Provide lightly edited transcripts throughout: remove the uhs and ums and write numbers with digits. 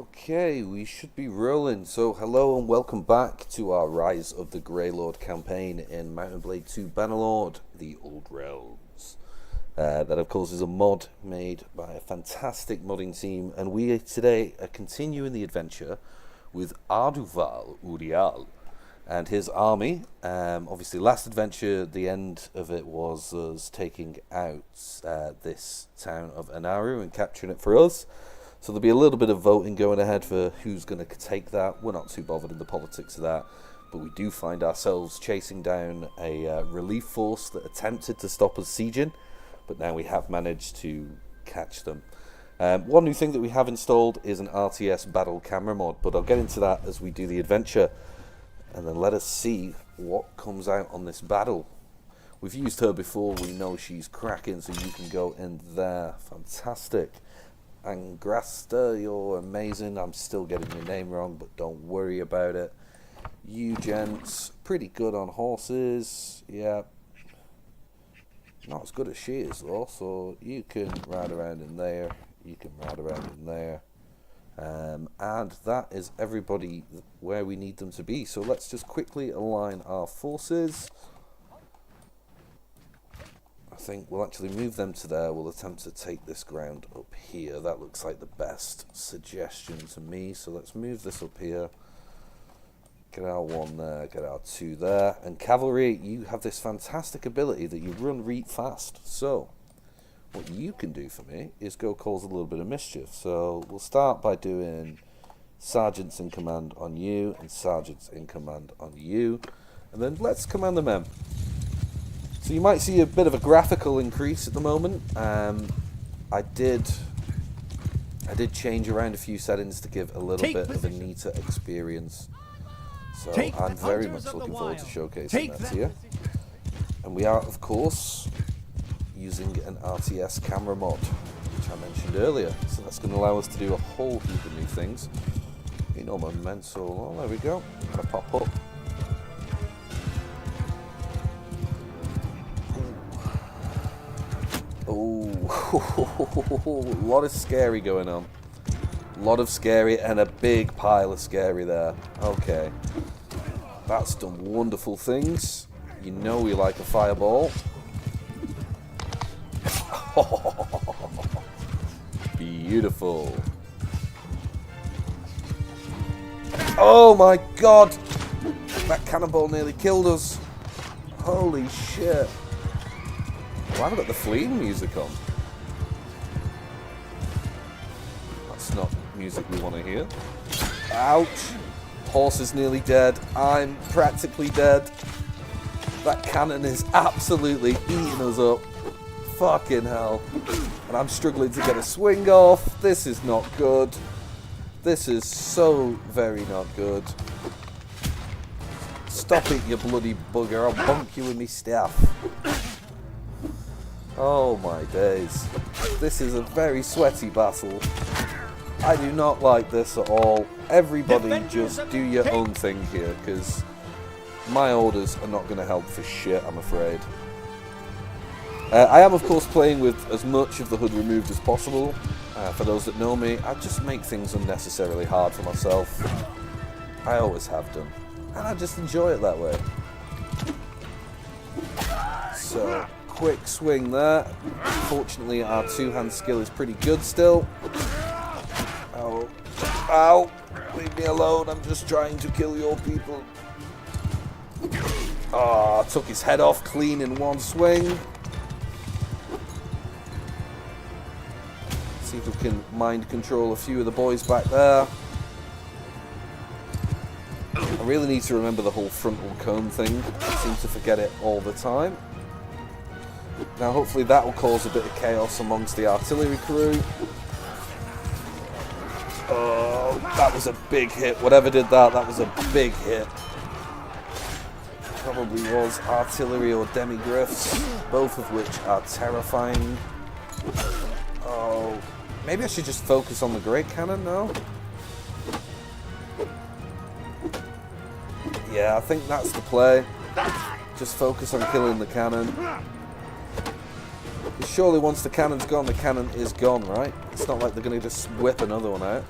Okay, we should be rolling. So hello and welcome back to our Rise of the Greylord campaign in Mount and Blade 2 Bannerlord, the Old Realms. That of course is a mod made by a fantastic modding team, and we today are continuing the adventure with Arduval Urial and his army. Obviously last adventure, the end of it was us taking out this town of Anaru and capturing it for us. So there'll be a little bit of voting going ahead for who's going to take that. We're not too bothered in the politics of that, but we do find ourselves chasing down a relief force that attempted to stop us sieging, but now we have managed to catch them. One new thing that we have installed is an RTS battle camera mod, but I'll get into that as we do the adventure, and then let us see what comes out on this battle. We've used her before, we know she's cracking, so you can go in there. Fantastic. Angrasta, you're amazing. I'm still getting your name wrong, but don't worry about it. You gents, pretty good on horses. Yeah. Not as good as she is though, so you can ride around in there. You can ride around in there. And that is everybody where we need them to be. So let's just quickly align our forces. I think we'll actually move them to there. We'll attempt to take this ground up here. That looks like the best suggestion to me. So let's move this up here. Get our one there, get our two there. And cavalry, you have this fantastic ability that you run reet fast. So what you can do for me is go cause a little bit of mischief. So we'll start by doing sergeants in command on you and sergeants in command on you. And then let's command the men. So you might see a bit of a graphical increase at the moment. I did change around a few settings to give a little bit of a neater experience. So I'm very much looking forward to showcasing that to you. And we are, of course, using an RTS camera mod, which I mentioned earlier. So that's going to allow us to do a whole heap of new things. You know, Memento. Oh, there we go. Gonna pop up. Oh, a lot of scary going on. A lot of scary and a big pile of scary there. Okay. That's done wonderful things. You know we like a fireball. Beautiful. Oh my god! That cannonball nearly killed us. Holy shit. Why have I got the fleeing music on? That's not music we want to hear. Ouch! Horse is nearly dead. I'm practically dead. That cannon is absolutely eating us up. Fucking hell. And I'm struggling to get a swing off. This is not good. This is so very not good. Stop it, you bloody bugger. I'll bunk you with me staff. Oh my days. This is a very sweaty battle. I do not like this at all. Everybody just do your own thing here, because my orders are not going to help for shit, I'm afraid. I am, of course, playing with as much of the HUD removed as possible. For those that know me, I just make things unnecessarily hard for myself. I always have done. And I just enjoy it that way. So, quick swing there. Fortunately, our two-hand skill is pretty good still. Ow. Ow. Leave me alone. I'm just trying to kill your people. Ah, took his head off clean in one swing. See if we can mind control a few of the boys back there. I really need to remember the whole frontal cone thing. I seem to forget it all the time. Now hopefully that will cause a bit of chaos amongst the artillery crew. Oh, that was a big hit. Whatever did that, that was a big hit. Probably was artillery or demigriffs, both of which are terrifying. Oh, maybe I should just focus on the great cannon now. Yeah, I think that's the play. Just focus on killing the cannon. Surely once the cannon's gone, the cannon is gone, right? It's not like they're going to just whip another one out.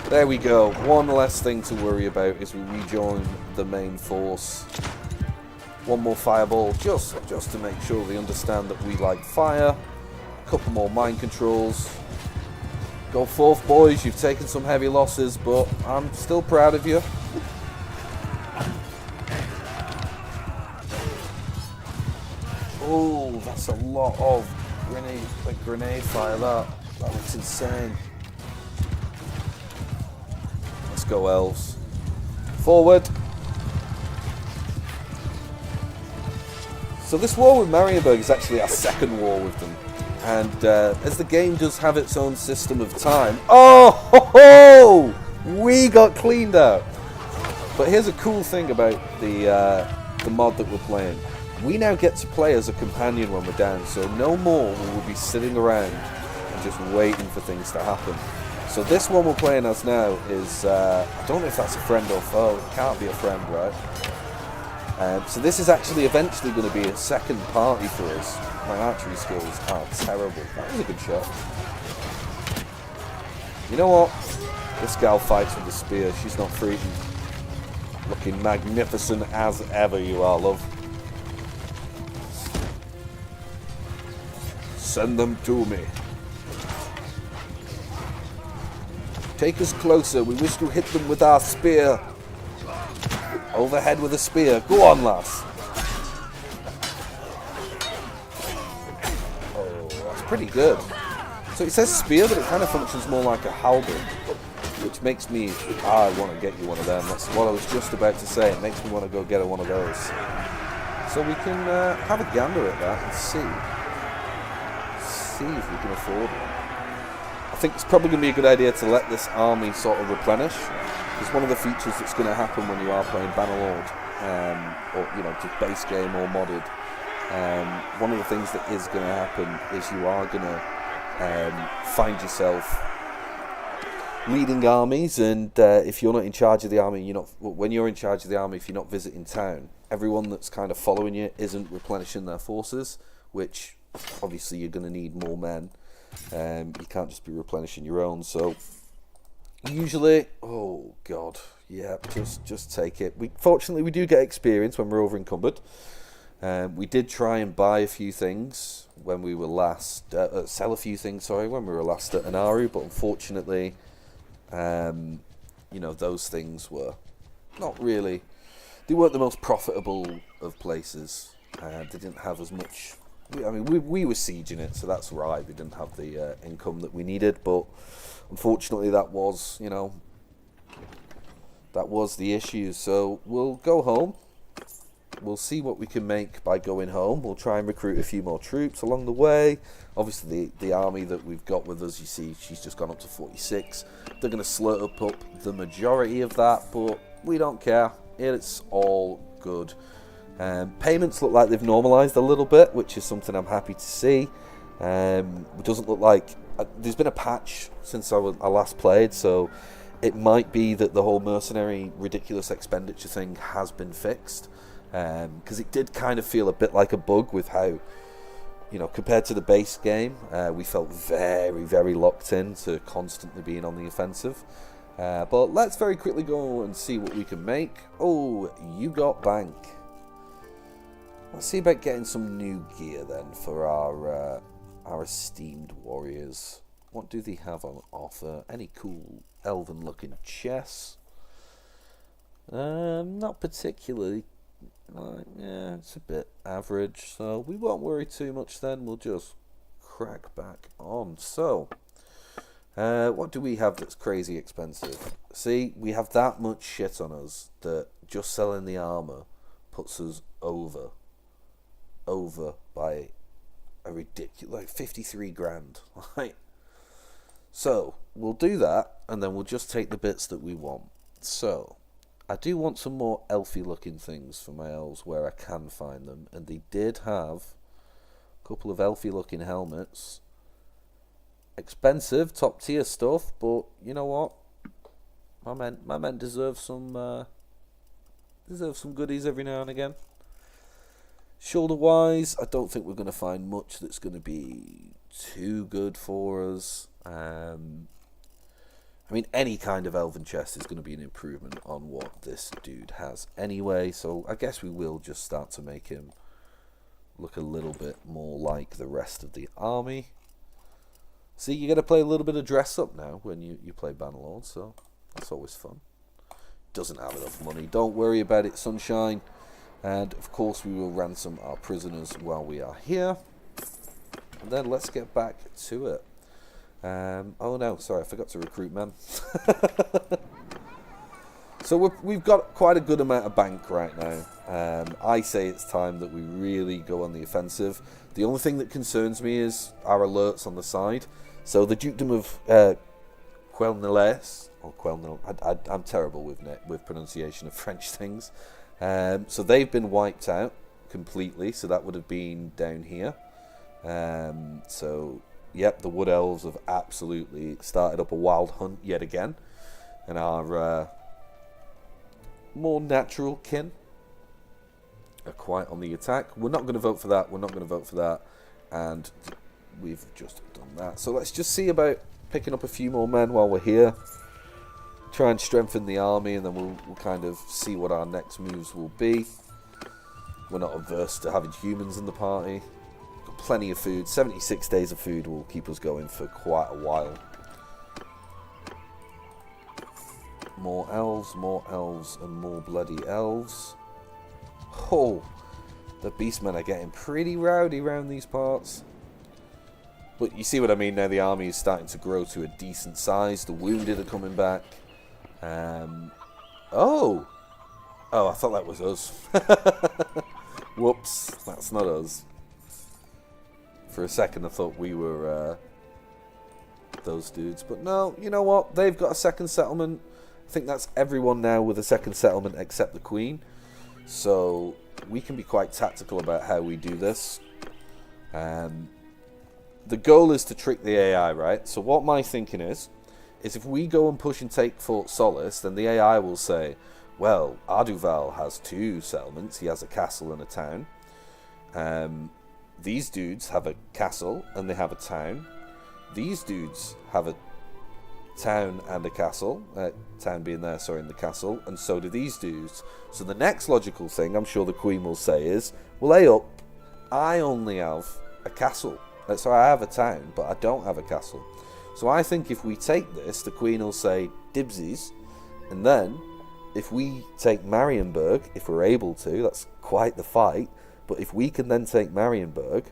There we go. One less thing to worry about as we rejoin the main force. One more fireball, just to make sure they understand that we like fire. A couple more mind controls. Go forth, boys. You've taken some heavy losses, but I'm still proud of you. Oh, that's a lot of grenade fire. That looks insane. Let's go, elves. Forward. So this war with Marienburg is actually our second war with them. And as the game does have its own system of time... Oh, ho, ho! We got cleaned out. But here's a cool thing about the mod that we're playing. We now get to play as a companion when we're down, so no more will we be sitting around and just waiting for things to happen. So this one we're playing as now is, I don't know if that's a friend or foe. It can't be a friend, right? So this is actually eventually going to be a second party for us. My archery skills are terrible. That was a good shot. You know what? This gal fights with a spear. She's not frightened. Looking magnificent as ever you are, love. Send them to me. Take us closer. We wish to hit them with our spear. Overhead with a spear. Go on, lass. Oh, that's pretty good. So it says spear, but it kind of functions more like a halberd, which makes me... I want to get you one of them. That's what I was just about to say. It makes me want to go get one of those. So we can have a gander at that and see if we can afford one. I think it's probably going to be a good idea to let this army sort of replenish. Because one of the features that's going to happen when you are playing Bannerlord, or just base game or modded, one of the things that is going to happen is you are going to find yourself leading armies, and if you're not in charge of the army, when you're in charge of the army, if you're not visiting town, everyone that's kind of following you isn't replenishing their forces, which obviously you're going to need more men. You can't just be replenishing your own, so usually, oh god, yeah, just take it. Fortunately we do get experience when we're over encumbered. We did try and buy a few things when we were last sell a few things, sorry, when we were last at Anaru, but unfortunately, those things were not really. They weren't the most profitable of places. They didn't have as much. We were sieging it, so that's right. We didn't have the income that we needed, but unfortunately, that was the issue. So we'll go home. We'll see what we can make by going home. We'll try and recruit a few more troops along the way. Obviously, the army that we've got with us, you see, she's just gone up to 46. They're going to slurp up the majority of that, but we don't care. It's all good. Payments look like they've normalised a little bit, which is something I'm happy to see. It doesn't look like... there's been a patch since I last played, so it might be that the whole mercenary ridiculous expenditure thing has been fixed. Because it did kind of feel a bit like a bug with how, compared to the base game, we felt very, very locked in to constantly being on the offensive. But let's very quickly go and see what we can make. Oh, you got bank. Let's see about getting some new gear then for our esteemed warriors. What do they have on offer? Any cool elven looking chests? Not particularly. Yeah, it's a bit average, so we won't worry too much then. We'll just crack back on. So, what do we have that's crazy expensive? See, we have that much shit on us that just selling the armor puts us over by a ridiculous 53 grand. Right? So we'll do that, and then we'll just take the bits that we want. So I do want some more elfy looking things for my elves where I can find them, and they did have a couple of elfy looking helmets. Expensive, top tier stuff, but you know what? My men deserve some goodies every now and again. Shoulder wise, I don't think we're going to find much that's going to be too good for us. I mean, any kind of elven chest is going to be an improvement on what this dude has anyway, so I guess we will just start to make him look a little bit more like the rest of the army. See, you got to play a little bit of dress up now when you play Bannerlord, so that's always fun. Doesn't have enough money. Don't worry about it, sunshine. And, of course, we will ransom our prisoners while we are here. And then let's get back to it. Oh no, sorry, I forgot to recruit men. So we've got quite a good amount of bank right now. I say it's time that we really go on the offensive. The only thing that concerns me is our alerts on the side. So the Dukedom of Quelnelès, or Quelnel, I'm terrible with pronunciation of French things. So they've been wiped out completely. So that would have been down here. So yep, the Wood Elves have absolutely started up a wild hunt yet again, and our more natural kin are quite on the attack. We're not going to vote for that. We're not going to vote for that, and we've just done that. So let's just see about picking up a few more men while we're here. Try and strengthen the army, and then we'll kind of see what our next moves will be. We're not averse to having humans in the party. Got plenty of food. 76 days of food will keep us going for quite a while. More elves, and more bloody elves. Oh, the beastmen are getting pretty rowdy around these parts. But you see what I mean now, the army is starting to grow to a decent size. The wounded are coming back. Oh, I thought that was us. Whoops, that's not us. For a second I thought we were those dudes. But no, you know what? They've got a second settlement. I think that's everyone now with a second settlement except the Queen. So we can be quite tactical about how we do this. The goal is to trick the AI, right? So what my thinking is if we go and push and take Fort Solace, then the AI will say, well, Arduval has 2 settlements. He has a castle and a town. These dudes have a castle and they have a town. These dudes have a town and a castle. Town being there, sorry, in the castle. And so do these dudes. So the next logical thing I'm sure the Queen will say is, well, hey up, I only have a castle. So I have a town, but I don't have a castle. So I think if we take this, the Queen will say, dibsies. And then, if we take Marienburg, if we're able to, that's quite the fight. But if we can then take Marienburg,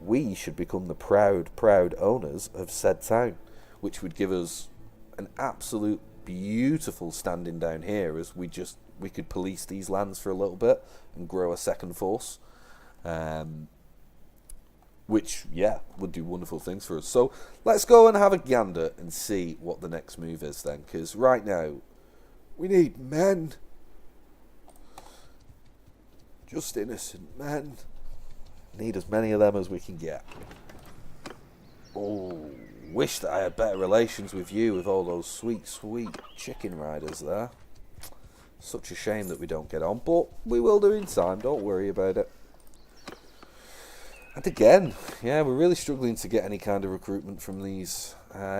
we should become the proud owners of said town, which would give us an absolute beautiful standing down here, as we could police these lands for a little bit and grow a second force, which, yeah, would do wonderful things for us. So let's go and have a gander and see what the next move is then, because right now we need men. Just innocent men. Need as many of them as we can get. Oh, wish that I had better relations with you, with all those sweet chicken riders there. Such a shame that we don't get on, but we will do in time, don't worry about it. And again, yeah, we're really struggling to get any kind of recruitment from these.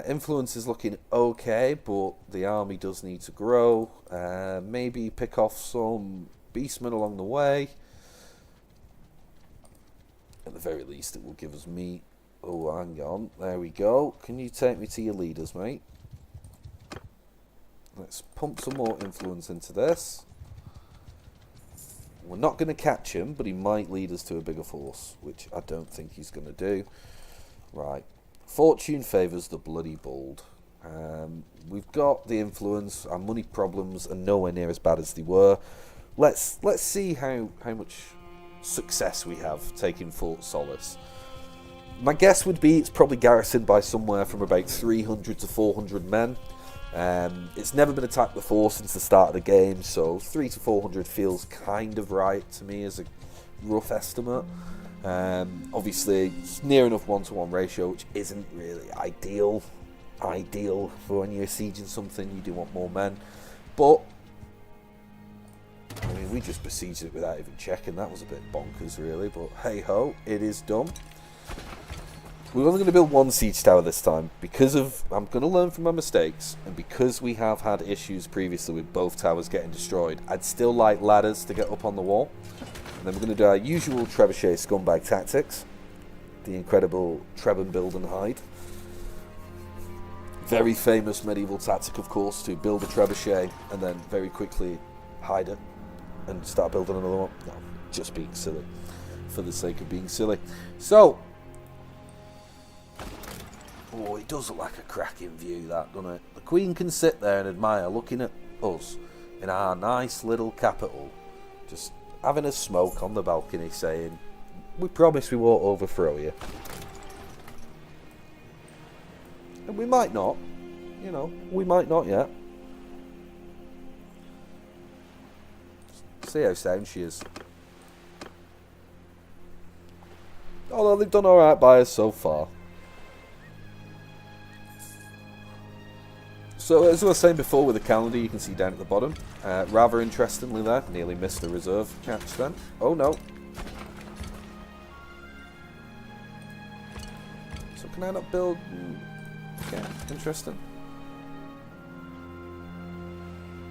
Influence is looking okay, but the army does need to grow. Maybe pick off some beastmen along the way. At the very least, it will give us meat. Oh, hang on. There we go. Can you take me to your leaders, mate? Let's pump some more influence into this. We're not going to catch him, but he might lead us to a bigger force, which I don't think he's going to do. Right. Fortune favours the bloody bold. We've got the influence. Our money problems are nowhere near as bad as they were. Let's see how much success we have taking Fort Solace. My guess would be it's probably garrisoned by somewhere from about 300 to 400 men. It's never been attacked before since the start of the game, so 300 to 400 feels kind of right to me as a rough estimate. Obviously, it's near enough 1-to-1 ratio, which isn't really ideal for when you're sieging something. You do want more men, but I mean, we just besieged it without even checking. That was a bit bonkers, really, but hey ho, it is done. We're only going to build one siege tower this time because of, I'm going to learn from my mistakes, and because we have had issues previously with both towers getting destroyed. I'd still like ladders to get up on the wall. And then we're going to do our usual trebuchet scumbag tactics. The incredible Treb and build and hide. Very famous medieval tactic, of course, to build a trebuchet and then very quickly hide it and start building another one. No, just being silly. For the sake of being silly. So, oh, it does look like a cracking view, that, doesn't it? The Queen can sit there and admire looking at us in our nice little capital, just having a smoke on the balcony saying, we promise we won't overthrow you. And we might not. You know, we might not yet. See how sound she is. Although they've done alright by us so far. So, as I was saying before with the calendar, you can see down at the bottom. Rather interestingly there, nearly missed the reserve catch then. Oh no. So can I not build... Okay, interesting.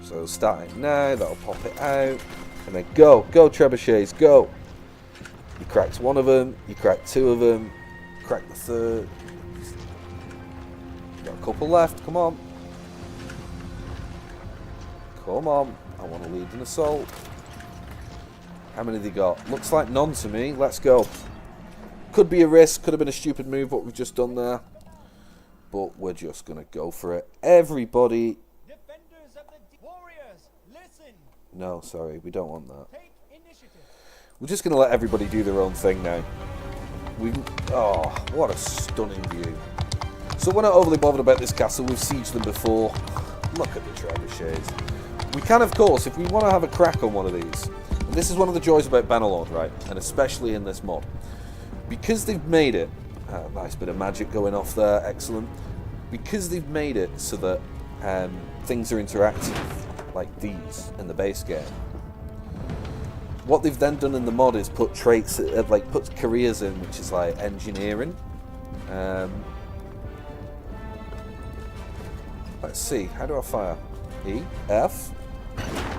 So starting now, that'll pop it out. And then go trebuchets, go! You cracked one of them, you cracked two of them, cracked the third. Got a couple left, come on. Come on, I want to lead an assault. How many have they got? Looks like none to me, let's go. Could be a risk, could have been a stupid move what we've just done there. But we're just going to go for it. Everybody... Defenders of the warriors, listen. No, sorry, we don't want that. Take initiative. We're just going to let everybody do their own thing now. Oh, what a stunning view. So we're not overly bothered about this castle. We've sieged them before. Look at the trebuchets. We can, of course, if we want to have a crack on one of these. And this is one of the joys about Bannerlord, right? And especially in this mod. Because they've made it... nice bit of magic going off there, excellent. Because they've made it so that things are interactive, like these in the base game. What they've then done in the mod is put traits, like put careers in, which is like engineering. Let's see, how do I fire? E, F,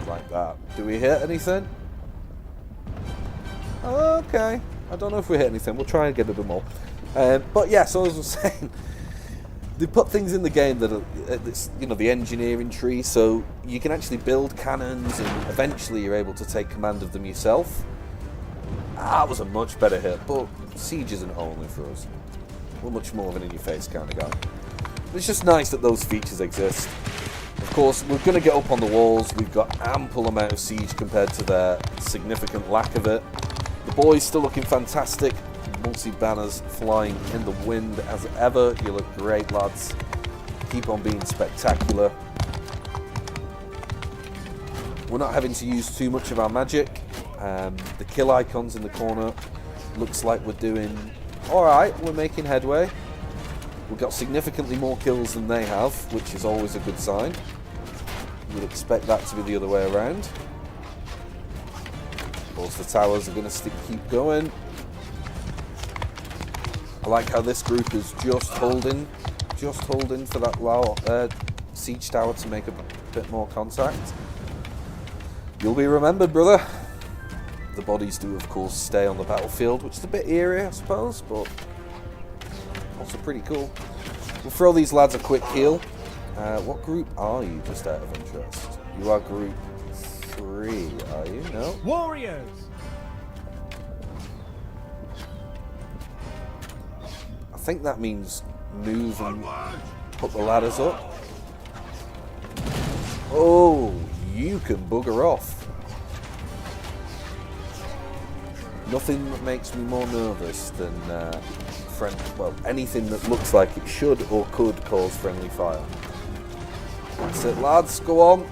like that. Do we hit anything? Okay, I don't know if we hit anything. We'll try and get a bit more. But yeah, so as I was saying, they put things in the game that are, you know, the engineering tree, so you can actually build cannons, and eventually you're able to take command of them yourself. That was a much better hit, but siege isn't only for us. We're much more of an in-your-face kind of guy. It's just nice that those features exist. Of course, we're going to get up on the walls. We've got ample amount of siege compared to their significant lack of it. The boys still looking fantastic. Multi-banners flying in the wind as ever. You look great, lads. Keep on being spectacular. We're not having to use too much of our magic. The kill icons in the corner looks like we're doing alright. We're making headway. We've got significantly more kills than they have, which is always a good sign. You'd expect that to be the other way around. Of course, the towers are going to keep going. I like how this group is just holding for that siege tower to make a bit more contact. You'll be remembered, brother. The bodies do, of course, stay on the battlefield, which is a bit eerie, I suppose, but also pretty cool. We'll throw these lads a quick heal. What group are you, just out of interest? You are group 3, are you? No? Warriors! I think that means move and put the ladders up. Oh, you can bugger off. Nothing that makes me more nervous than anything that looks like it should or could cause friendly fire. That's it, lads, go on.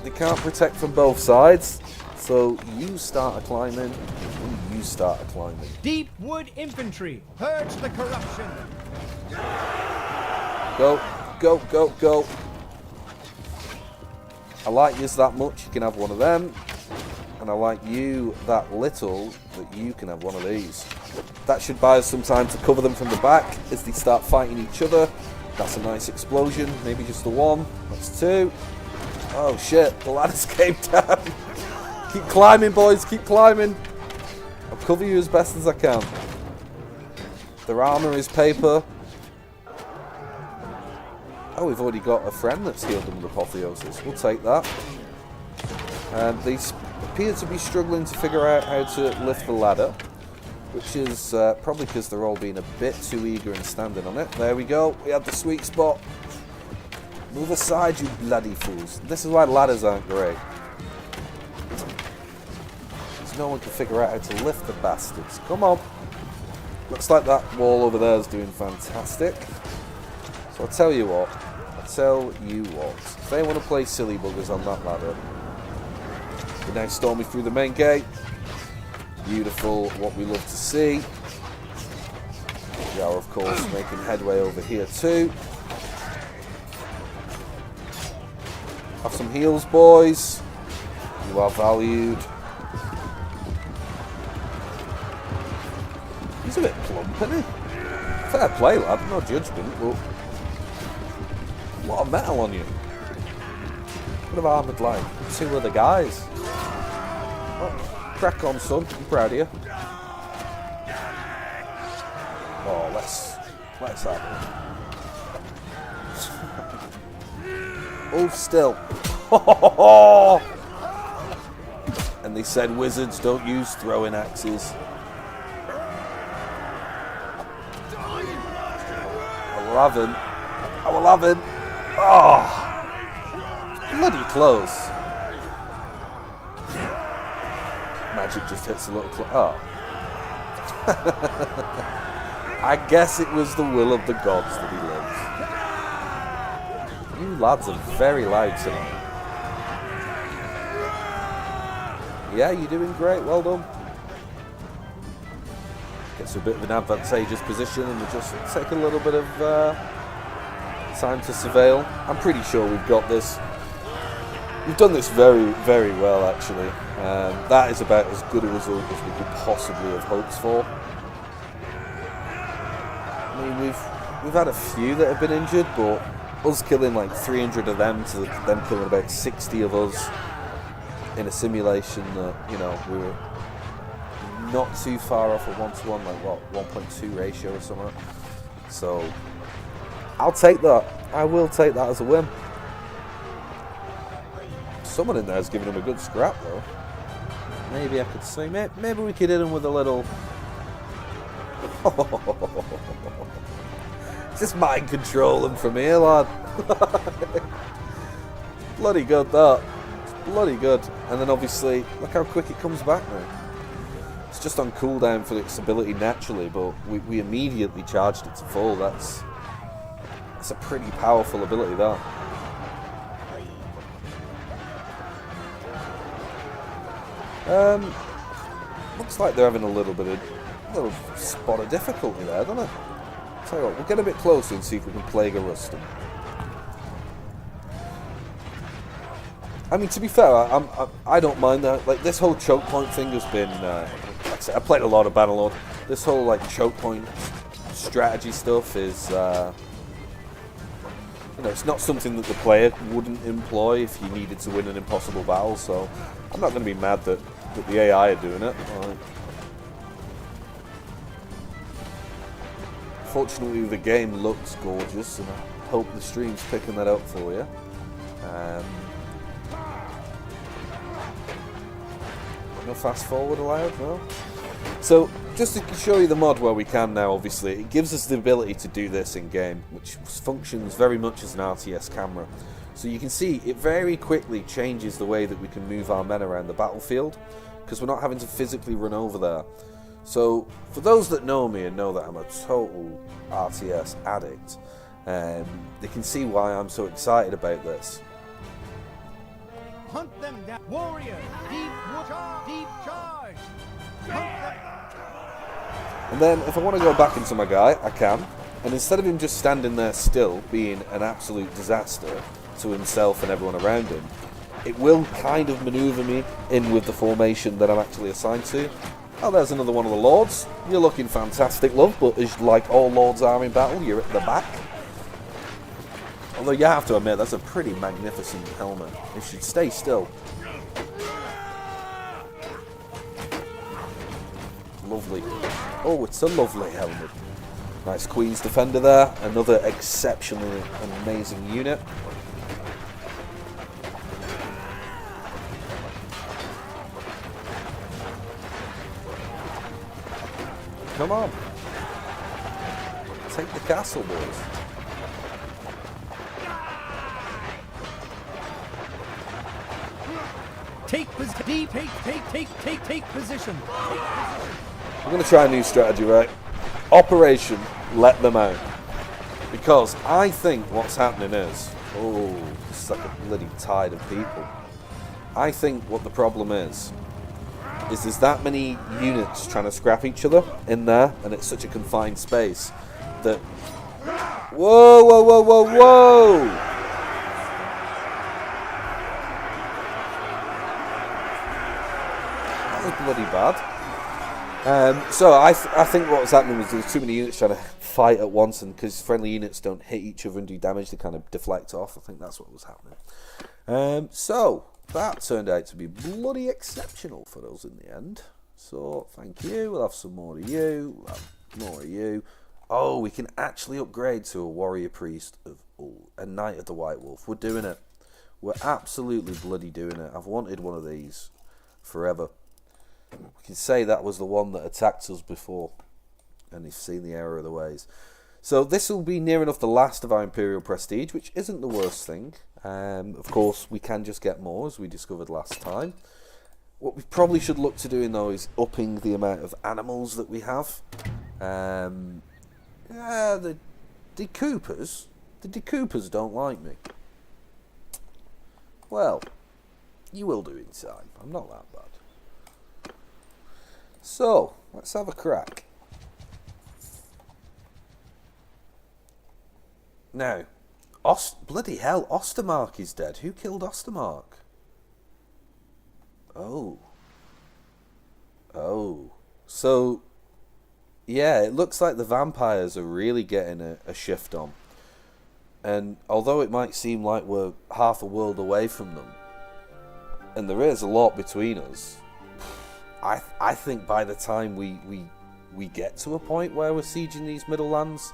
They can't protect from both sides, so you start a climbing, and you start a climbing. Deep wood infantry, purge the corruption. Go, go, go, go. I like yous that much, you can have one of them. And I like you that little that you can have one of these. That should buy us some time to cover them from the back as they start fighting each other. That's a nice explosion. Maybe just the one. That's two. Oh shit, the ladders came down. Keep climbing, boys, keep climbing. I'll cover you as best as I can. Their armor is paper. Oh, we've already got a friend that's healed them with apotheosis. We'll take that. They appear to be struggling to figure out how to lift the ladder, which is probably because they're all being a bit too eager and standing on it. There we go. We have the sweet spot. Move aside, you bloody fools. This is why ladders aren't great. Because no one can figure out how to lift the bastards. Come on. Looks like that wall over there is doing fantastic. So I'll tell you what. If they want to play silly buggers on that ladder, we're now storming through the main gate. Beautiful, what we love to see. We are, of course, making headway over here too. Have some heals, boys. You are valued. He's a bit plump, isn't he? Fair play, lad. No judgment, but a lot of metal on you. Could have armoured like two other guys. Oh, crack on, son. I'm proud of you. Oh, let's have it. Hold still. And they said wizards don't use throwing axes. I will have him. Oh, bloody close. Magic just hits a little close. Oh. I guess it was the will of the gods that he lives. You lads are very loud tonight. Yeah, you're doing great. Well done. Gets a bit of an advantageous position and we just take a little bit of time to surveil. I'm pretty sure we've got this. We've done this very, very well, actually. That is about as good a result as we could possibly have hoped for. I mean, we've had a few that have been injured, but us killing like 300 of them to them killing about 60 of us in a simulation that, you know, we were not too far off a 1-to-1, like what, 1.2 ratio or something. So I'll take that. I will take that as a win. Someone in there is giving him a good scrap though. Maybe I could say, maybe we could hit him with a little. Just mind control him from here, lad. Bloody good that. Bloody good. And then obviously, look how quick it comes back now. It's just on cooldown for its ability naturally, but we immediately charged it to full. That's a pretty powerful ability, that. Looks like they're having a little spot of difficulty there, doesn't it? Tell you what, we'll get a bit closer and see if we can plague a Rustum. I mean, to be fair, I don't mind that. Like, this whole choke point thing has been. Like I said, I played a lot of Bannerlord. This whole like choke point strategy stuff is. You know, it's not something that the player wouldn't employ if you needed to win an impossible battle. So I'm not going to be mad that the AI are doing it. Fortunately, the game looks gorgeous, and I hope the stream's picking that up for you. No fast forward allowed, no? So, just to show you the mod where we can now, obviously, it gives us the ability to do this in-game, which functions very much as an RTS camera. So you can see it very quickly changes the way that we can move our men around the battlefield, because we're not having to physically run over there. So, for those that know me and know that I'm a total RTS addict, they can see why I'm so excited about this. Hunt them down. Warriors, deep charge. Hunt them. And then, if I want to go back into my guy, I can. And instead of him just standing there still, being an absolute disaster to himself and everyone around him, it will kind of maneuver me in with the formation that I'm actually assigned to. Oh, there's another one of the lords. You're looking fantastic, love, but as like all lords are in battle, you're at the back. Although you have to admit, that's a pretty magnificent helmet. It should stay still. Lovely. Oh, it's a lovely helmet. Nice Queen's Defender there. Another exceptionally amazing unit. Come on. Take the castle, boys. Take position. I'm going to try a new strategy, right? Operation Let Them Out. Because I think what's happening is... Oh, it's like a bloody tide of people. I think what the problem is there's that many units trying to scrap each other in there, and it's such a confined space that... Whoa, whoa, whoa, whoa, whoa! That was bloody bad. So I think what was happening was there was too many units trying to fight at once, and because friendly units don't hit each other and do damage, they kind of deflect off. I think that's what was happening. So that turned out to be bloody exceptional for us in the end. So thank you. We'll have some more of you. We'll have more of you. Oh, we can actually upgrade to a warrior priest of a knight of the White Wolf. We're doing it. We're absolutely bloody doing it. I've wanted one of these forever. We can say that was the one that attacked us before, and he's seen the error of the ways. So this will be near enough the last of our Imperial Prestige, which isn't the worst thing. Of course, we can just get more, as we discovered last time. What we probably should look to doing, though, is upping the amount of animals that we have. Yeah, the decoupers don't like me. Well, you will do in time. I'm not that bad. So, let's have a crack. Now, bloody hell, Ostermark is dead. Who killed Ostermark? Oh. So, yeah, it looks like the vampires are really getting a shift on. And although it might seem like we're half a world away from them, and there is a lot between us, I think by the time we get to a point where we're sieging these Middle Lands,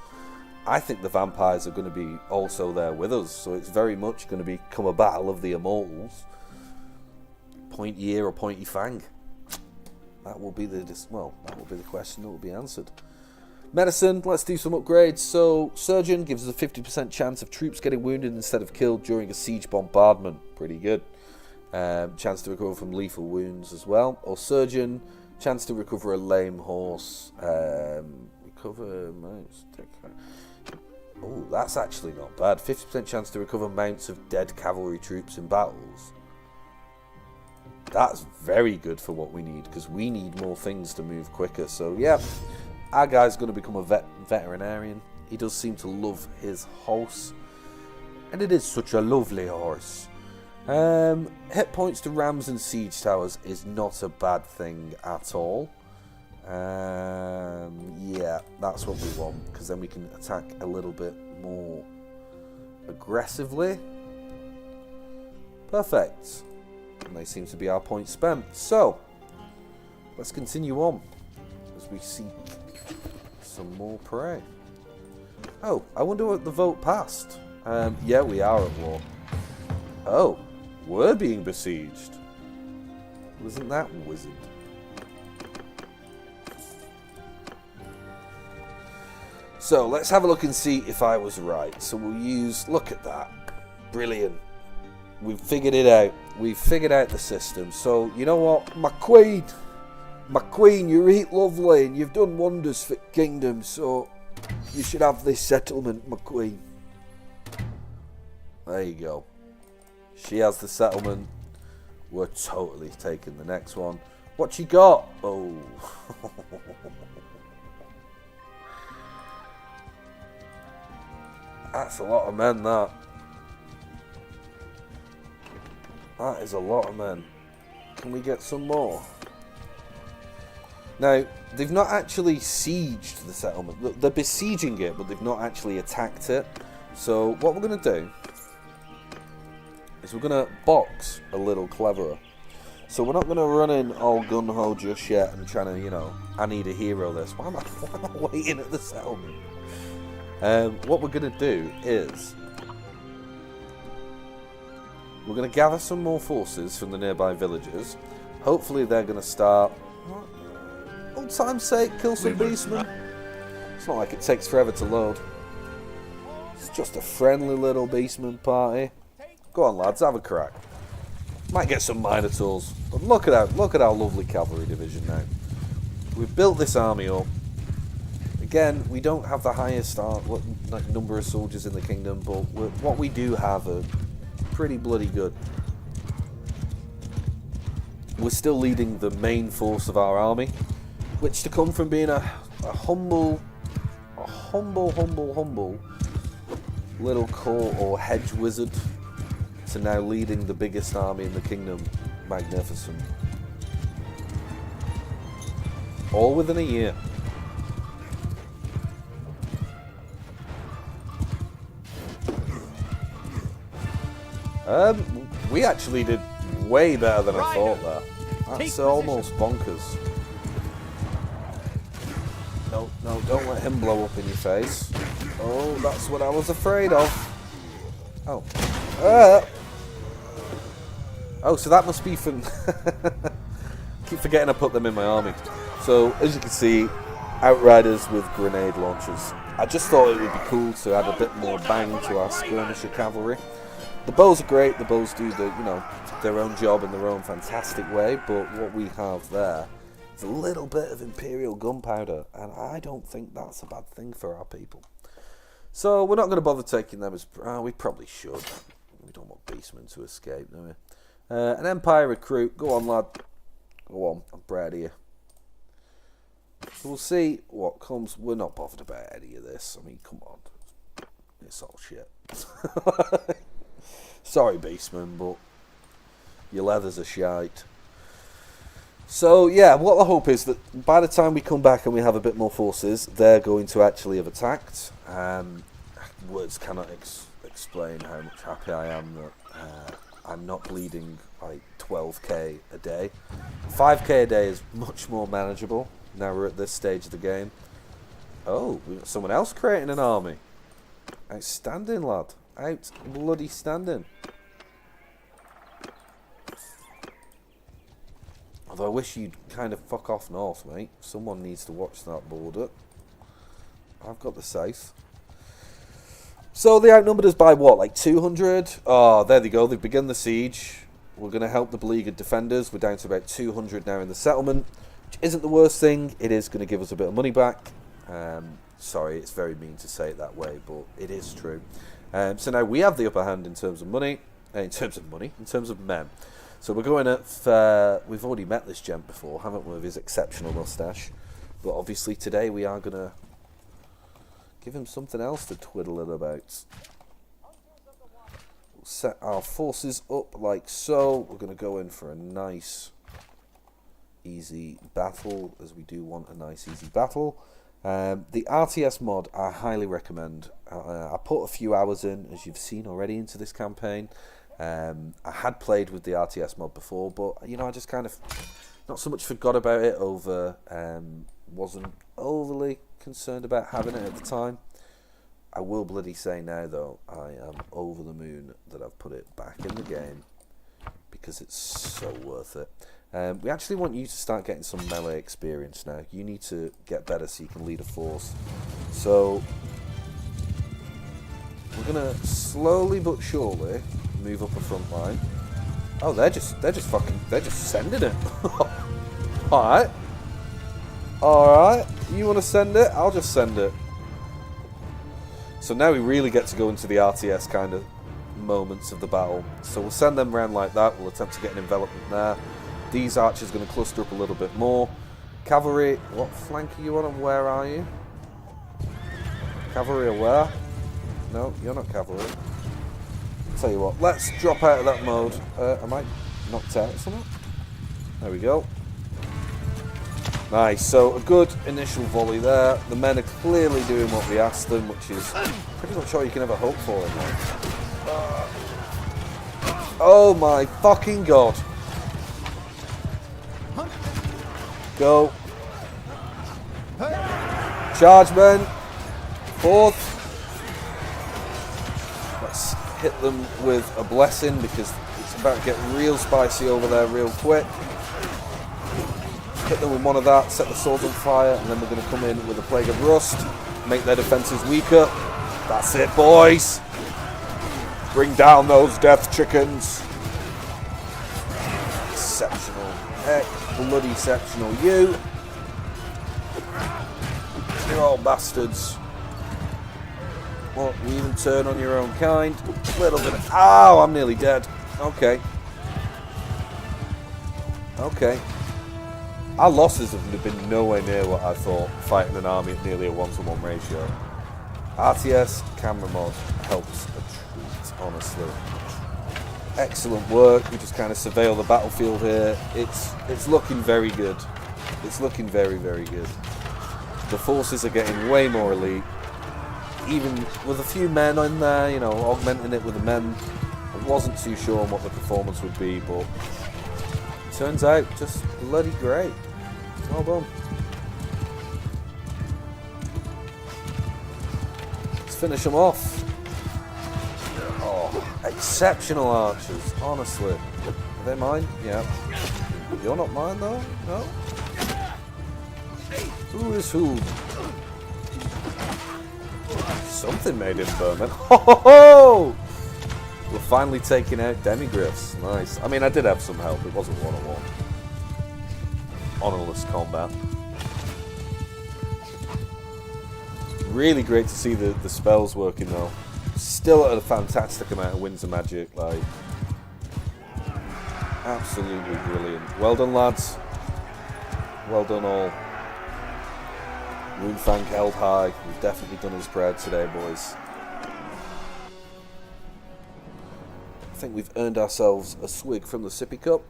I think the vampires are going to be also there with us. So it's very much going to become a battle of the immortals. Pointy ear or pointy fang? That will be the question that will be answered. Medicine, let's do some upgrades. So, Surgeon gives us a 50% chance of troops getting wounded instead of killed during a siege bombardment. Pretty good. Chance to recover from lethal wounds as well. Or Surgeon, chance to recover a lame horse. Recover mounts. Oh, that's actually not bad. 50% chance to recover mounts of dead cavalry troops in battles. That's very good for what we need, because we need more things to move quicker. So, yeah, our guy's going to become a veterinarian. He does seem to love his horse, and it is such a lovely horse. Hit points to rams and siege towers is not a bad thing at all. Yeah, that's what we want, because then we can attack a little bit more aggressively. Perfect. And they seem to be our points spent. So, let's continue on as we seek some more prey. Oh, I wonder what the vote passed. Yeah, we are at war. Oh, we're being besieged. Wasn't that wizard? So, let's have a look and see if I was right. So we'll use... Look at that. Brilliant. We've figured it out. We've figured out the system. So, you know what? My queen, you're right lovely and you've done wonders for kingdom. So, you should have this settlement, my queen. There you go. She has the settlement. We're totally taking the next one. What you got? Oh. That's a lot of men, that. That is a lot of men. Can we get some more? Now, they've not actually sieged the settlement. They're besieging it, but they've not actually attacked it. So what we're going to do is we're going to box a little cleverer. So we're not going to run in all gun-ho just yet and trying to, you know, I need a hero this. Why am I waiting at the settlement? What we're going to do is we're going to gather some more forces from the nearby villages. Hopefully they're going to start, old time's sake, kill some beastmen. It's not like it takes forever to load. It's just a friendly little beastman party. Go on, lads, have a crack. Might get some minotaurs, but look at our lovely cavalry division now. We've built this army up. Again, we don't have the highest number of soldiers in the kingdom, but what we do have are pretty bloody good. We're still leading the main force of our army, which to come from being a humble little court or hedge wizard to now leading the biggest army in the kingdom. Magnificent. All within a year. We actually did way better than I thought there. That's almost bonkers. No, don't let him blow up in your face. Oh, that's what I was afraid of. Oh. Oh, so that must be from... Keep forgetting I put them in my army. So, as you can see, outriders with grenade launchers. I just thought it would be cool to add a bit more bang to our skirmisher cavalry. The bows are great. The bows do their own job in their own fantastic way. But what we have there is a little bit of Imperial gunpowder, and I don't think that's a bad thing for our people. So we're not going to bother taking them as... we probably should. We don't want beastmen to escape, do we? An Empire recruit. Go on, lad. Go on. I'm proud of you. So we'll see what comes. We're not bothered about any of this. I mean, come on. It's all shit. Sorry, beastmen, but your leathers are shite. So, yeah, what I hope is that by the time we come back and we have a bit more forces, they're going to actually have attacked. Words cannot explain how much happy I am that I'm not bleeding like 12k a day. 5k a day is much more manageable. Now we're at this stage of the game. Oh, we've got someone else creating an army. Outstanding, lad. Out bloody standing. Although I wish you'd kind of fuck off north, mate. Someone needs to watch that border. I've got the south. So they outnumbered us by what, like 200? Oh, there they go. They've begun the siege. We're going to help the beleaguered defenders. We're down to about 200 now in the settlement, which isn't the worst thing. It is going to give us a bit of money back. Sorry, it's very mean to say it that way, but it is true. So now we have the upper hand in terms of money. In terms of men. So we're going at... we've already met this gent before, haven't we, with his exceptional mustache. But obviously today we are going to give him something else to twiddle it about. We'll set our forces up like so. We're going to go in for a nice, easy battle, as we do want a nice, easy battle. The RTS mod I highly recommend. I put a few hours in, as you've seen already, into this campaign. I had played with the RTS mod before, but you know, I just kind of not so much forgot about it over, wasn't overly concerned about having it at the time. I will bloody say now though, I am over the moon that I've put it back in the game, because it's so worth it. We actually want you to start getting some melee experience now. You need to get better so you can lead a force. So we're gonna slowly but surely move up a front line. Oh, they're just sending it. Alright. Alright. You wanna send it? I'll just send it. So now we really get to go into the RTS kind of moments of the battle. So we'll send them around like that. We'll attempt to get an envelopment there. These archers are going to cluster up a little bit more. Cavalry, what flank are you on and where are you? Cavalry are where? No, you're not cavalry. I'll tell you what, let's drop out of that mode. Am I knocked out or something? There we go. Nice, so a good initial volley there. The men are clearly doing what we asked them, which is pretty much all you can ever hope for in life. Oh my fucking god. Go. Charge, men. Fourth. Let's hit them with a blessing because it's about to get real spicy over there real quick. Hit them with one of that, set the swords on fire, and then we're going to come in with a plague of rust, make their defenses weaker. That's it, boys. Bring down those death chickens. Exceptional. Heck, bloody exceptional. You. You're all bastards. What, you even turn on your own kind? A little bit of... Ow, I'm nearly dead. Okay. Okay. Our losses have been nowhere near what I thought, fighting an army at nearly a 1-to-1 ratio. RTS camera mod helps a treat, honestly. Excellent work. We just kind of surveil the battlefield here. It's looking very good. It's looking very, very good. The forces are getting way more elite. Even with a few men in there, you know, augmenting it with the men. I wasn't too sure on what the performance would be, but turns out just bloody great. Well done. Let's finish them off. Oh, exceptional archers, honestly. Are they mine? Yeah. You're not mine though? No? Who is who? Something made him vermin. Ho ho ho! We're finally taking out demigriffs. Nice. I mean, I did have some help. It wasn't one-on-one. Honorless combat. Really great to see the spells working though. Still at a fantastic amount of winds of magic. Like, absolutely brilliant. Well done, lads. Well done, all. Runefang held high. We've definitely done his proud today, boys. I think we've earned ourselves a swig from the sippy cup.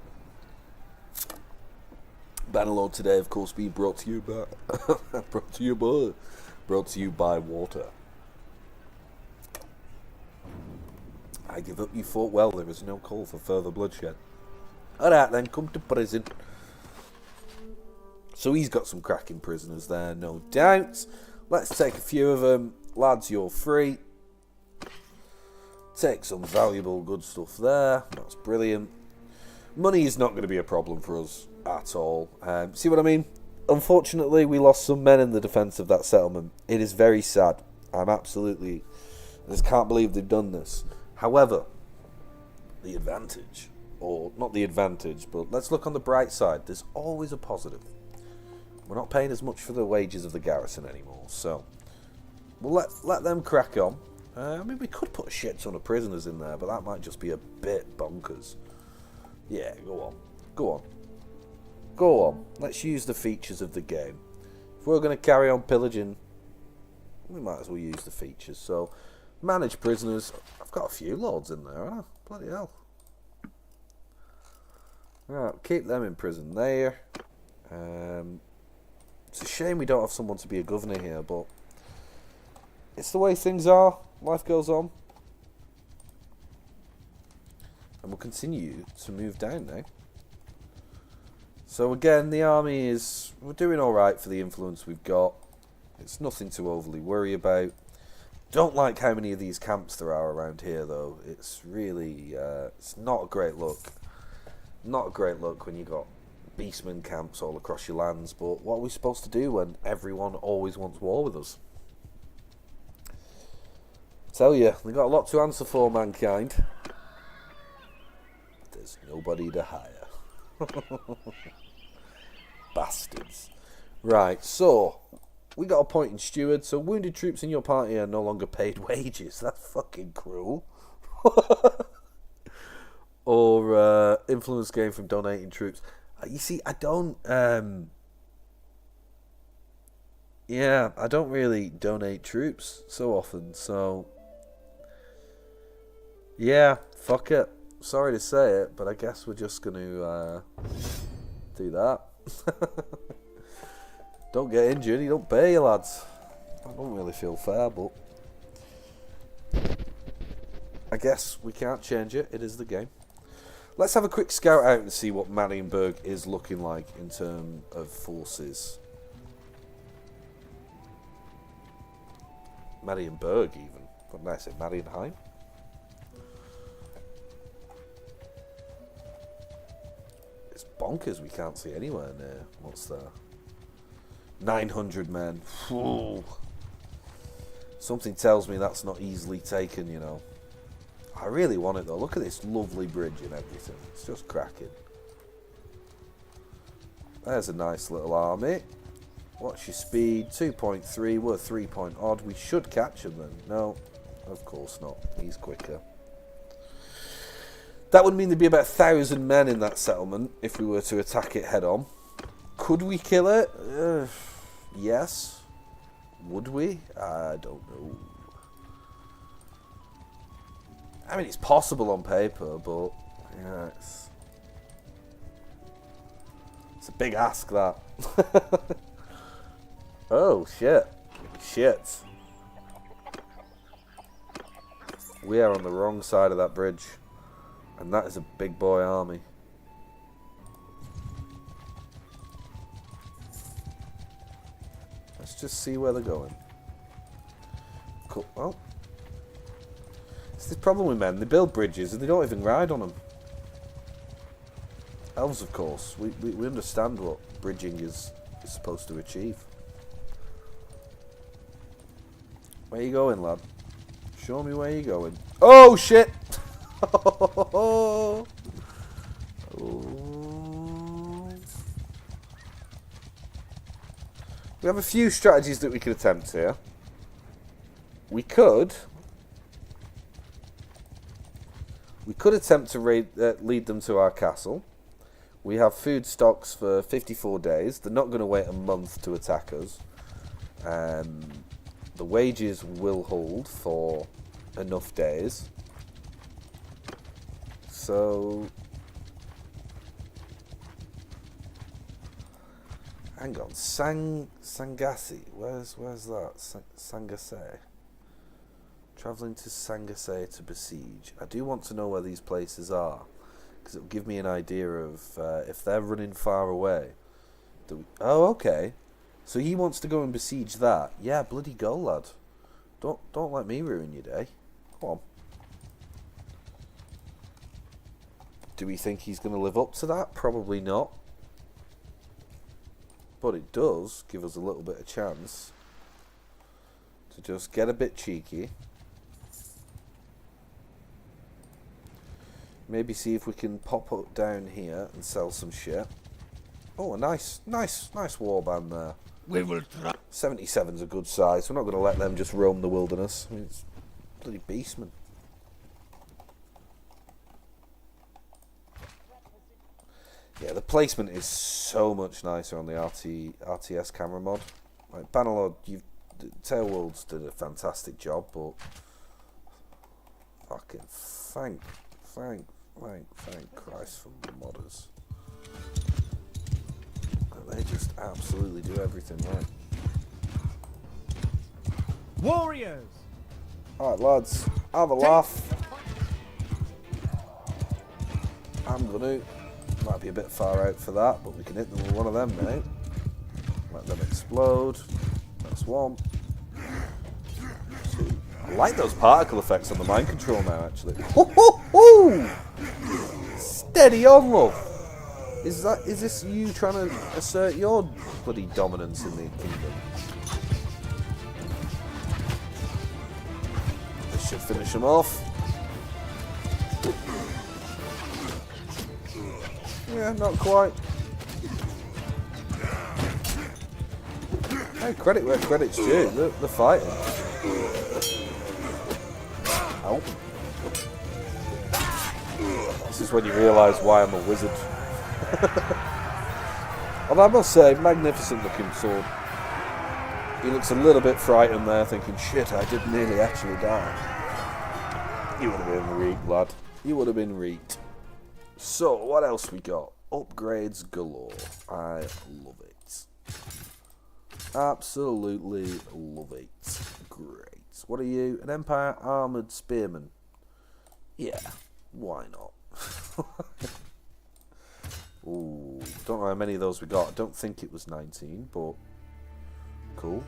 Bannerlord today, of course, being brought to you by brought to you by water. I give up, you fought well. There is no call for further bloodshed. Alright then, come to prison. So he's got some cracking prisoners there, no doubt. Let's take a few of them. Lads, you're free. Take some valuable good stuff there. That's brilliant. Money is not going to be a problem for us at all. See what I mean? Unfortunately, we lost some men in the defence of that settlement. It is very sad. I just can't believe they've done this. However, the advantage, or not the advantage, but let's look on the bright side. There's always a positive. We're not paying as much for the wages of the garrison anymore, so we'll let them crack on. I mean, we could put a shit ton of prisoners in there, but that might just be a bit bonkers. Yeah, go on. Go on. Go on. Let's use the features of the game. If we're going to carry on pillaging, we might as well use the features. So, manage prisoners. I've got a few lords in there, huh? Bloody hell. Right, keep them in prison there. It's a shame we don't have someone to be a governor here, but it's the way things are. Life goes on. And we'll continue to move down now. So again, the army we're doing alright for the influence we've got. It's nothing to overly worry about. Don't like how many of these camps there are around here though. It's really, it's not a great look. Not a great look when you got beastmen camps all across your lands, but what are we supposed to do when everyone always wants war with us? Tell you, they've got a lot to answer for, mankind. There's nobody to hire. Bastards. Right, so we got a point in steward, so wounded troops in your party are no longer paid wages. That's fucking cruel. Or influence gained from donating troops. You see, I don't yeah, I don't really donate troops so often, so yeah, fuck it. Sorry to say it, but I guess we're just going to do that. Don't get injured, you don't pay you, lads. I don't really feel fair, but I guess we can't change it. It is the game. Let's have a quick scout out and see what Marienburg is looking like in terms of forces. Marienburg, even. What did I say? Marienheim? It's bonkers we can't see anywhere near. What's there? 900 men. Ooh. Something tells me that's not easily taken, you know. I really want it though. Look at this lovely bridge and everything. It's just cracking. There's a nice little army. What's your speed? 2.3. We're 3 point odd. We should catch him then. No, of course not. He's quicker. That would mean there'd be about 1,000 men in that settlement if we were to attack it head on. Could we kill it? Yes. Would we? I don't know. I mean, it's possible on paper, but yeah, it's a big ask, that. Oh, shit. Shit. We are on the wrong side of that bridge. And that is a big boy army. Let's just see where they're going. Cool. Well, it's the problem with men. They build bridges and they don't even ride on them. Elves, of course. We understand what bridging is supposed to achieve. Where you going, lad? Show me where you're going. Oh, shit! Oh. We have a few strategies that we could attempt here. We could attempt to lead them to our castle. We have food stocks for 54 days. They're not going to wait a month to attack us. The wages will hold for enough days. So, hang on, Sangasi. Where's that? Sangase. Traveling to Sangase to besiege. I do want to know where these places are, because it'll give me an idea of if they're running far away. Oh, okay. So he wants to go and besiege that. Yeah, bloody go, lad. Don't let me ruin your day. Come on. Do we think he's going to live up to that? Probably not. But it does give us a little bit of chance to just get a bit cheeky. Maybe see if we can pop up down here and sell some shit. Oh, a nice warband there. We will try. 77's a good size. We're not going to let them just roam the wilderness. I mean, it's bloody beastmen. Yeah, the placement is so much nicer on the RTS camera mod. Like Bannerlord, Tailwolves did a fantastic job, but fucking thank Christ for the modders. They just absolutely do everything right. Warriors! Alright, lads, have a laugh. I'm gonna. Might be a bit far out for that, but we can hit them with one of them, mate. Let them explode. That's one. Two. I like those particle effects on the mind control now, actually. Ho, ho, ho! Steady on, love. Is this you trying to assert your bloody dominance in the kingdom? This should finish them off. Yeah, not quite. Hey, credit where credit's due. They're fighting. Ow. This is when you realise why I'm a wizard. Although I must say, magnificent looking sword. He looks a little bit frightened there, thinking, shit, I did nearly actually die. You would have been reeked, lad. You would have been reeked. So, what else we got? Upgrades galore. I love it. Absolutely love it. Great. What are you? An Empire Armoured Spearman? Yeah, why not? Ooh, don't know how many of those we got. I don't think it was 19, but cool.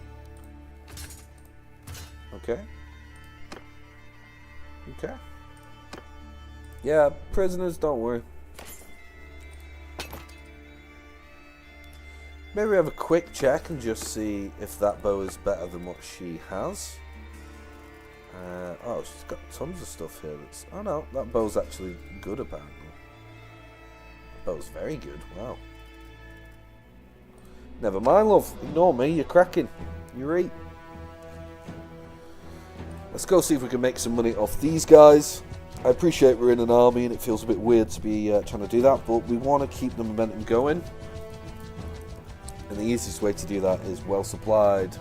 Okay. Okay. Yeah, prisoners, don't worry. Maybe have a quick check and just see if that bow is better than what she has. Oh, she's got tons of stuff here. Oh no, that bow's actually good apparently. That bow's very good, wow. Never mind, love. Ignore me, you're cracking. You're right. Let's go see if we can make some money off these guys. I appreciate we're in an army and it feels a bit weird to be trying to do that, but we want to keep the momentum going. And the easiest way to do that is well supplied.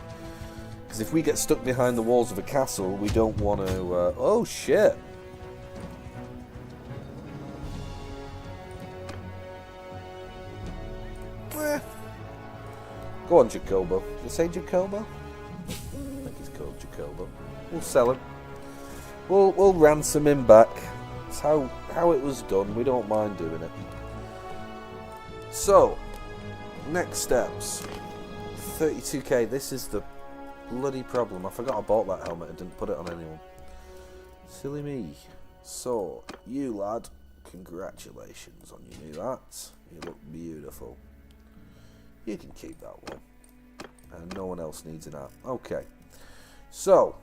Because if we get stuck behind the walls of a castle, we don't want to... oh, shit! Go on, Jacobo. Did you say Jacobo? I think he's called Jacobo. We'll sell him. We'll ransom him back. That's how it was done. We don't mind doing it. So, next steps. 32k. This is the bloody problem. I forgot I bought that helmet and didn't put it on anyone. Silly me. So, you lad, congratulations on your new hat. You look beautiful. You can keep that one. And no one else needs an hat. Okay. So,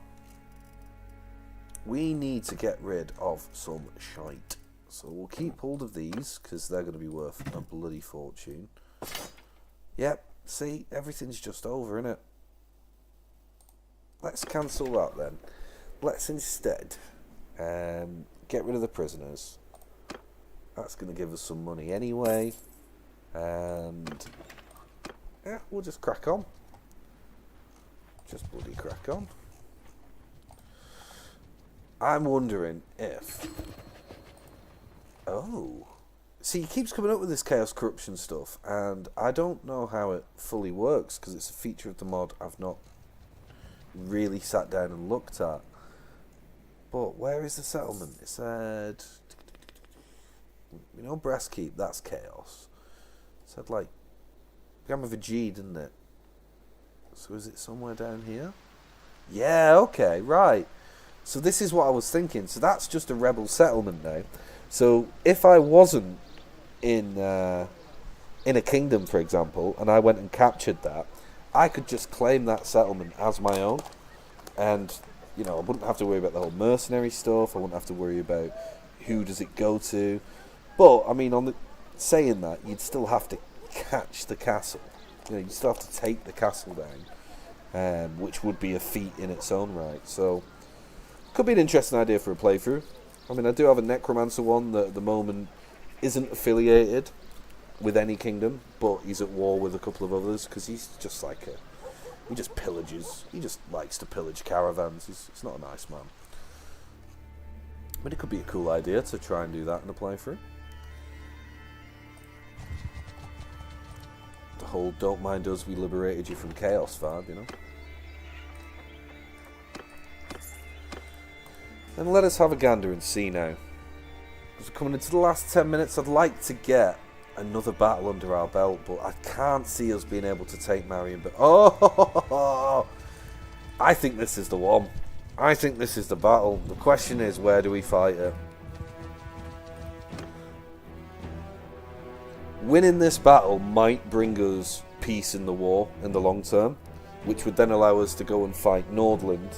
we need to get rid of some shite. So we'll keep hold of these, because they're going to be worth a bloody fortune. Yep, see, everything's just over, innit? Let's cancel that then. Let's instead get rid of the prisoners. That's going to give us some money anyway. And yeah, we'll just crack on. Just bloody crack on. I'm wondering if... Oh. See, he keeps coming up with this chaos corruption stuff, and I don't know how it fully works, because it's a feature of the mod I've not really sat down and looked at. But where is the settlement? It said... You know, Brass Keep, that's chaos. It said, like, began with a G, didn't it? So is it somewhere down here? Yeah, okay, right. So this is what I was thinking. So that's just a rebel settlement now. So if I wasn't in a kingdom, for example, and I went and captured that, I could just claim that settlement as my own. And, you know, I wouldn't have to worry about the whole mercenary stuff. I wouldn't have to worry about who does it go to. But, I mean, saying that, you'd still have to catch the castle. You know, you'd still have to take the castle down, which would be a feat in its own right. So, could be an interesting idea for a playthrough. I mean, I do have a Necromancer one that at the moment isn't affiliated with any kingdom, but he's at war with a couple of others, because he's just like he just pillages. He just likes to pillage caravans. He's not a nice man. But it could be a cool idea to try and do that in a playthrough. The whole "don't mind us, we liberated you from chaos" vibe, you know. And let us have a gander and see now. As we're coming into the last 10 minutes, I'd like to get another battle under our belt, but I can't see us being able to take Marion. But oh, I think this is the one. I think this is the battle. The question is, where do we fight it? Winning this battle might bring us peace in the war in the long term, which would then allow us to go and fight Nordland.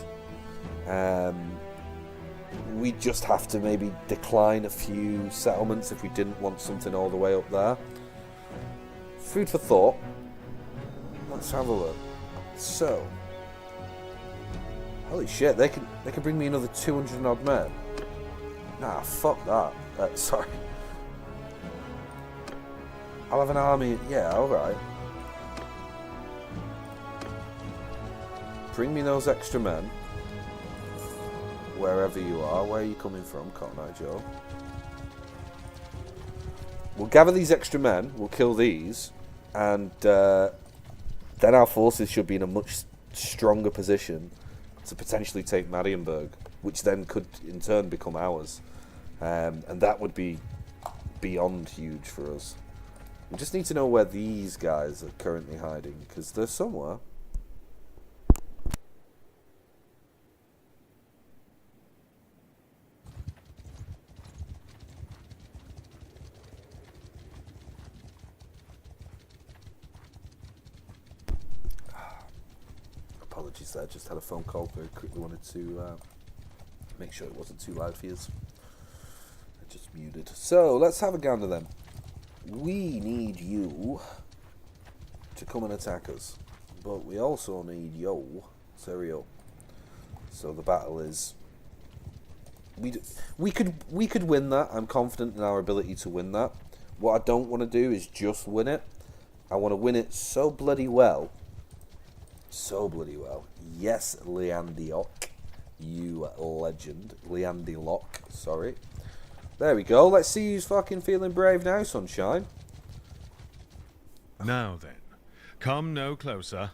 We just have to maybe decline a few settlements if we didn't want something all the way up there. Food for thought. Let's have a look. So, holy shit, they can bring me another 200 and odd men. Nah, fuck that. Sorry. I'll have an army. Yeah, alright. Bring me those extra men. Wherever you are. Where are you coming from, Cotton Eye Joe? We'll gather these extra men. We'll kill these. And then then our forces should be in a much stronger position to potentially take Marienburg, which then could in turn become ours. And that would be beyond huge for us. We just need to know where these guys are currently hiding, because they're somewhere. Apologies there, just had a phone call. Very quickly wanted to make sure it wasn't too loud for you. I just muted. So, let's have a gander then. We need you to come and attack us, but we also need yo, Serio. So the battle is... We could win that. I'm confident in our ability to win that. What I don't want to do is just win it. I want to win it so bloody well. So bloody well. Yes, Leandiok. You legend. Leandilock, sorry. There we go. Let's see who's fucking feeling brave now, sunshine. Now then, come no closer.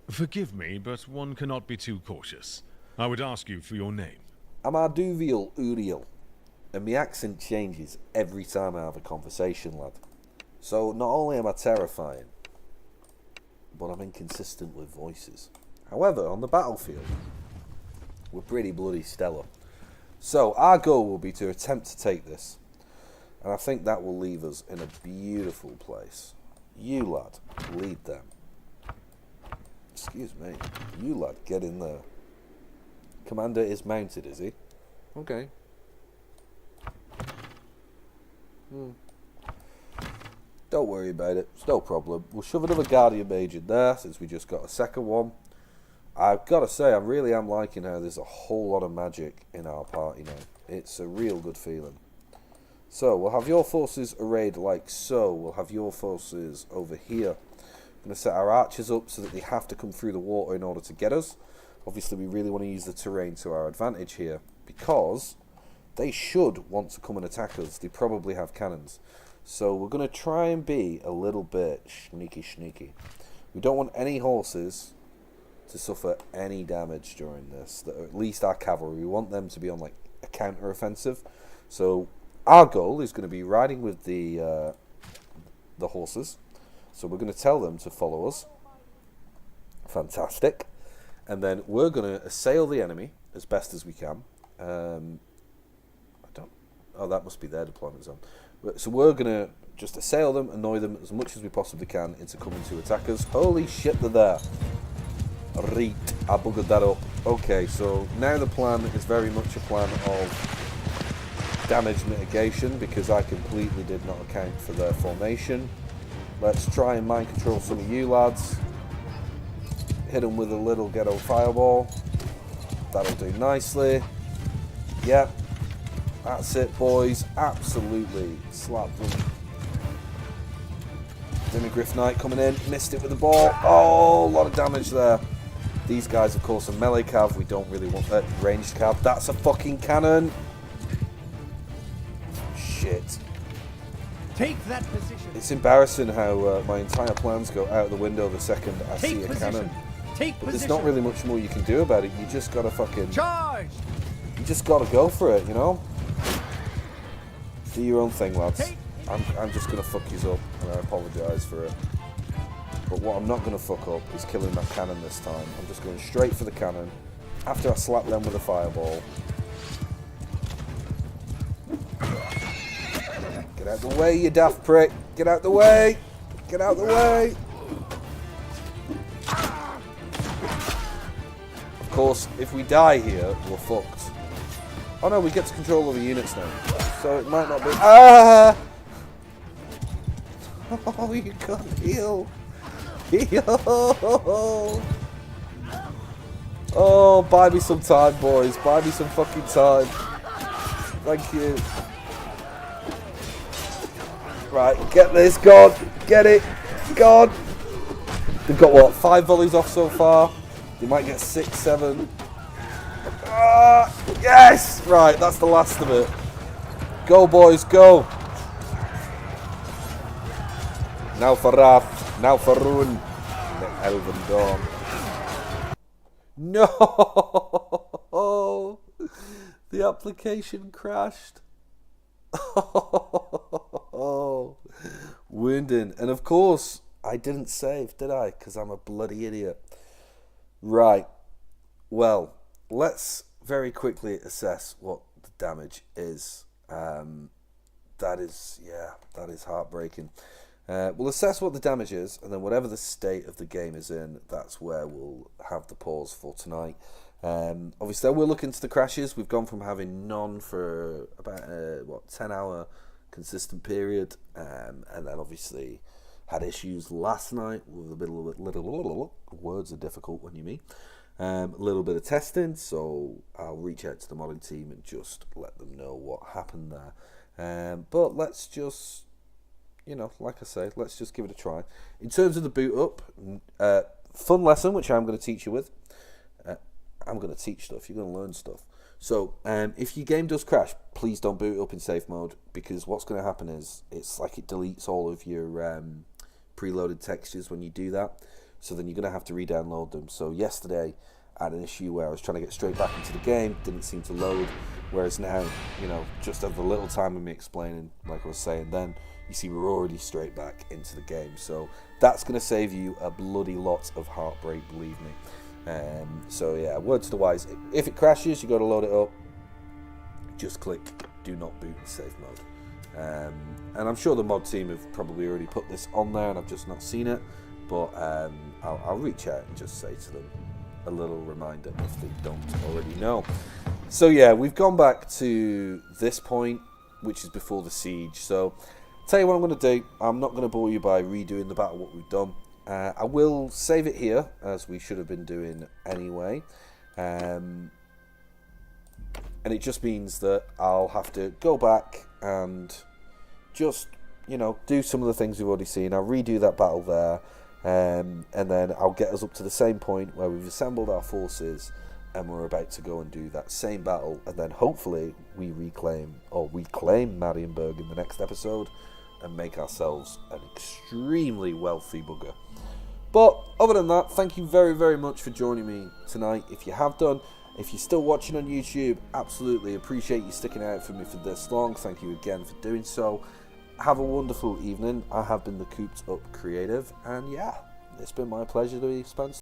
Forgive me, but one cannot be too cautious. I would ask you for your name. I'm Arduval Uriel, and my accent changes every time I have a conversation, lad. So not only am I terrifying, but I'm inconsistent with voices. However, on the battlefield, we're pretty bloody stellar. So our goal will be to attempt to take this, and I think that will leave us in a beautiful place. You lad, lead them. Excuse me. You lad, get in there. Commander is mounted, is he? Okay. Don't worry about it. It's no problem. We'll shove another Guardian Mage in there, since we just got a second one. I've got to say, I really am liking how there's a whole lot of magic in our party now. It's a real good feeling. So, we'll have your forces arrayed like so. We'll have your forces over here. I'm going to set our archers up so that they have to come through the water in order to get us. Obviously, we really want to use the terrain to our advantage here, because they should want to come and attack us. They probably have cannons. So, we're going to try and be a little bit sneaky. We don't want any horses to suffer any damage during this, at least our cavalry. We want them to be on like a counter-offensive. So our goal is going to be riding with the horses. So we're going to tell them to follow us. Fantastic. And then we're going to assail the enemy as best as we can. Oh, that must be their deployment zone. So we're going to just assail them, annoy them as much as we possibly can into coming to attack us. Holy shit, they're there. Right, I buggered that up. Okay, so now the plan is very much a plan of damage mitigation, because I completely did not account for their formation. Let's try and mind control some of you lads. Hit them with a little ghetto fireball. That'll do nicely. Yep. That's it, boys. Absolutely slap them. Demigriff Knight coming in. Missed it with the ball. Oh, a lot of damage there. These guys, of course, are melee cav. We don't really want that ranged cav. That's a fucking cannon. Shit. Take that position. It's embarrassing how my entire plans go out the window the second I see a cannon. But there's not really much more you can do about it. You just gotta fucking... Charge! You just gotta go for it, you know? Do your own thing, lads. I'm just gonna fuck you up, and I apologise for it. But what I'm not going to fuck up is killing that cannon this time. I'm just going straight for the cannon. After I slap them with a fireball. Get out the way, you daft prick. Get out the way. Get out the way. Of course, if we die here, we're fucked. Oh no, we get to control over units now. So it might not be... Ah! Oh, you can't heal. Oh, buy me some time, boys. Buy me some fucking time. Thank you. Right, get this, God. Get it. God. They've got, what, 5 volleys off so far? They might get 6, 7. Yes! Right, that's the last of it. Go, boys, go. Now for Raf. Now for Ruin. Elven Dawn. No! The application crashed. Oh, wounding. And of course, I didn't save, did I? Because I'm a bloody idiot. Right. Well, let's very quickly assess what the damage is. That is heartbreaking. We'll assess what the damage is, and then whatever the state of the game is in, that's where we'll have the pause for tonight. Obviously, we'll look into the crashes. We've gone from having none for about 10-hour consistent period, and then obviously had issues last night with a little words are difficult when you meet. A little bit of testing, so I'll reach out to the modding team and just let them know what happened there. But let's just, like I say, let's just give it a try. In terms of the boot up, fun lesson, which I'm going to teach you with. I'm going to teach stuff, you're going to learn stuff. So, if your game does crash, please don't boot up in safe mode, because what's going to happen is, it's like it deletes all of your preloaded textures when you do that. So then you're going to have to re-download them. So yesterday, I had an issue where I was trying to get straight back into the game, didn't seem to load. Whereas now, just over a little time of me explaining, like I was saying then, you see we're already straight back into the game. So that's going to save you a bloody lot of heartbreak, believe me. So yeah, word to the wise, if it crashes, you got to load it up. Just click do not boot in safe mode. And I'm sure the mod team have probably already put this on there and I've just not seen it. But I'll reach out and just say to them a little reminder if they don't already know. So yeah, we've gone back to this point, which is before the siege. So tell you what I'm going to do. I'm not going to bore you by redoing the battle, what we've done. I will save it here, as we should have been doing anyway. And it just means that I'll have to go back and just, do some of the things we've already seen. I'll redo that battle there. And then I'll get us up to the same point where we've assembled our forces and we're about to go and do that same battle, and then hopefully we claim Marienburg in the next episode and make ourselves an extremely wealthy bugger. But other than that, thank you very, very much for joining me tonight. If you have done, if you're still watching on YouTube, absolutely appreciate you sticking out for me for this long. Thank you again for doing so. Have a wonderful evening. I have been the Cooped-Up Creative, and yeah, it's been my pleasure to be spent